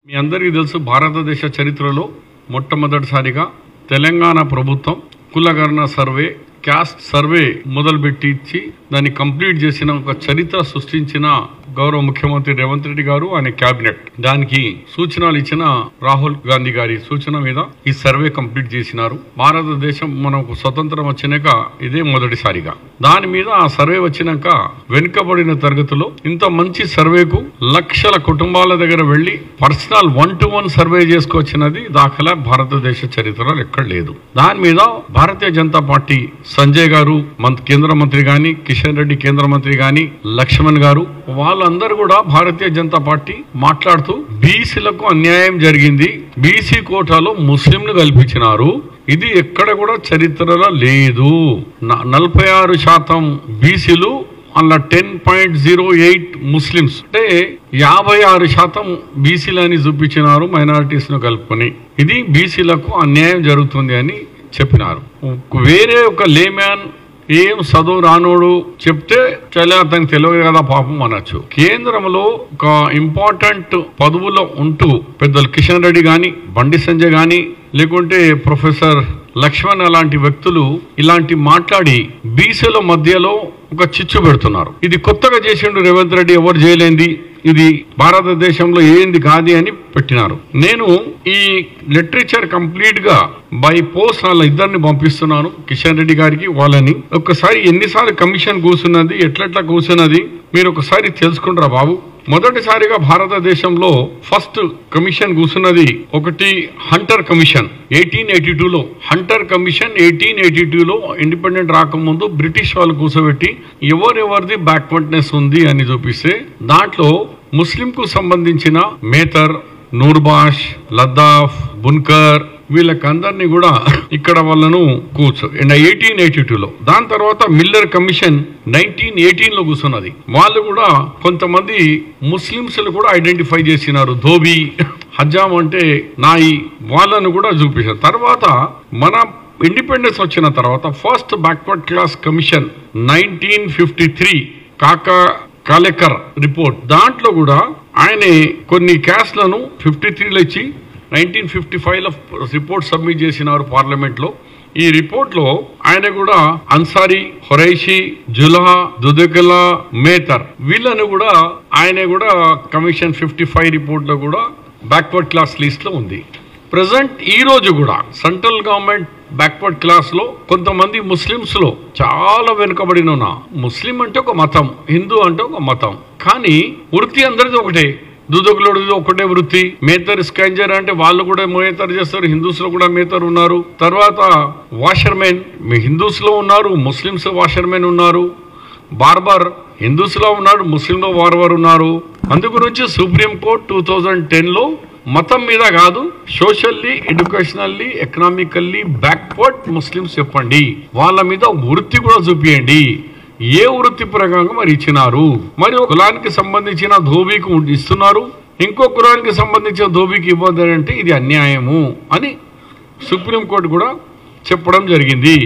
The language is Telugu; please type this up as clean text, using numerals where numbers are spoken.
మీ అందరికీ తెలుసు భారతదేశ చరిత్రలో మొట్టమొదటిసారిగా తెలంగాణ ప్రభుత్వం కులగణన సర్వే క్యాస్ట్ సర్వే మొదలుపెట్టి ఇచ్చి దాన్ని కంప్లీట్ చేసిన ఒక చరిత్ర సృష్టించిన గౌరవ ముఖ్యమంత్రి రేవంత్ రెడ్డి గారు ఆయన కేబినెట్ దానికి సూచనలు ఇచ్చిన రాహుల్ గాంధీ గారి సూచన మీద ఈ సర్వే కంప్లీట్ చేసినారు. భారతదేశం మనకు స్వతంత్రం వచ్చినాక ఇదే మొదటిసారిగా దాని మీద ఆ సర్వే వచ్చినాక వెనుకబడిన తరగతిలో ఇంత మంచి సర్వేకు లక్షల కుటుంబాల దగ్గర వెళ్లి పర్సనల్ 1-to-1 సర్వే చేసుకొచ్చినది దాఖలా భారతదేశ చరిత్రలో ఎక్కడ లేదు. దాని మీద భారతీయ జనతా పార్టీ సంజయ్ గారు కేంద్ర మంత్రి గాని, కిషన్ రెడ్డి కేంద్ర మంత్రి గాని, లక్ష్మణ్ గారు వాళ్ళందరూ కూడా భారతీయ జనతా పార్టీ మాట్లాడుతూ బీసీలకు అన్యాయం జరిగింది, బీసీ కోటాలో ముస్లింను కల్పించినారు, ఇది ఎక్కడ కూడా చరిత్రలో లేదు. 46% బీసీలు అలా 10.08 ముస్లింస్ అంటే 56% బీసీలని చూపించినారు మైనారిటీస్ ను కలుపుకొని. ఇది బీసీలకు అన్యాయం జరుగుతుంది అని చెప్పినారు. వేరే ఒక లేమ్యాన్ ఏం చదువు రానోడు చెప్తే చాలా అతనికి తెలియదు కదా పాపం అనొచ్చు. కేంద్రంలో ఒక ఇంపార్టెంట్ పదవులో ఉంటూ పెద్దలు కిషన్ రెడ్డి గాని, బండి సంజయ్ గాని, లేకుంటే ప్రొఫెసర్ లక్ష్మణ్ అలాంటి వ్యక్తులు ఇలాంటి మాట్లాడి బీసీల మధ్యలో ఒక చిచ్చు పెడుతున్నారు. ఇది కొత్తగా చేసిండు రేవంత్ రెడ్డి, ఎవరు చేయలేంది, ఇది భారతదేశంలో ఏంది కాదు అని పెట్టినారు. నేను ఈ లిటరేచర్ కంప్లీట్ గా బై పోస్ట్ వాళ్ళ ఇద్దరిని పంపిస్తున్నాను, కిషన్ రెడ్డి గారికి వాళ్ళని. ఒక్కసారి ఎన్నిసార్లు కమిషన్ కూర్చున్నది, ఎట్లెట్లా కూర్చున్నది మీరు ఒకసారి తెలుసుకుంటారా బాబు. మొదటిసారిగా భారతదేశంలో ఫస్ట్ కమిషన్ కూర్చున్నది ఒకటి హంటర్ కమిషన్ 1882లో. హంటర్ కమిషన్ 1882లో ఇండిపెండెంట్ రాకముందు బ్రిటిష్ వాళ్ళు కూర్చోబెట్టి ఎవరెవరిది బ్యాక్వర్డ్నెస్ ఉంది అని చూపిస్తే దాంట్లో ముస్లిం కు సంబంధించిన మేతర్, నూర్బాష్, లద్దాఫ్, బున్కర్ వీళ్ళకందరినీ కూడా ఇక్కడ వాళ్ళను కూర్చో 1882లో. దాని తర్వాత మిల్లర్ కమిషన్ 1918లో కూర్చున్నది. వాళ్ళు కూడా కొంతమంది ముస్లింస్ కూడా ఐడెంటిఫై చేసినారు. ధోబీ, హజ్జాం అంటే నాయి, వాళ్ళను కూడా చూపించారు. తర్వాత మన ఇండిపెండెన్స్ వచ్చిన తర్వాత first backward class commission 1953 Kalelkar report, దాంట్లో కూడా ఆయన కొన్ని క్యాస్ట్లను 53లో ఇచ్చి 1955లో రిపోర్ట్ సబ్మిట్ చేసినారు పార్లమెంట్ లో. ఈ రిపోర్ట్ లో ఆయన కూడా అన్సారీ, ఖురైషీ, జుల్హా, దుదకలా, మేతర్ వీళ్ళను కూడా ఆయన కూడా కమిషన్ 55 రిపోర్ట్ లో కూడా బ్యాక్వర్డ్ క్లాస్ లిస్ట్ లో ఉంది. ప్రెసెంట్ ఈ రోజు కూడా సెంట్రల్ గవర్నమెంట్ బ్యాక్వర్డ్ క్లాస్ లో కొంతమంది ముస్లింస్ లో చాలా వెనుకబడిన ఉన్నా. ముస్లిం అంటే ఒక మతం, హిందూ అంటే ఒక మతం, కానీ వృత్తి అందరిది ఒకటే. దుదకులుడిది ఒకటే వృత్తి. మేతర్, స్కాంజర్ అంటే వాళ్ళు కూడా మేతర్ చేస్తారు, హిందూస్ లో కూడా మేతర్ ఉన్నారు. తర్వాత వాషర్మెన్ హిందూస్ లో ఉన్నారు, ముస్లింస్ వాషర్మెన్ ఉన్నారు. బార్బర్ హిందూస్ లో ఉన్నాడు, ముస్లింలో బార్బర్ ఉన్నారు. అందు గురించి సుప్రీంకోర్టు 2010లో మతం మీద కాదు, socially, educationally, economically backward Muslims చెప్పండి, వాళ్ళ మీద వృత్తి కూడా చూపియండి, ఏ వృత్తి ప్రకారంగా మరి ఇచ్చినారు. మరి ఒక కులానికి సంబంధించిన ధోబీకి ఇస్తున్నారు, ఇంకో కులానికి సంబంధించిన ధోబీకి ఇవ్వద్దు అంటే ఇది అన్యాయము అని సుప్రీంకోర్టు కూడా చెప్పడం జరిగింది.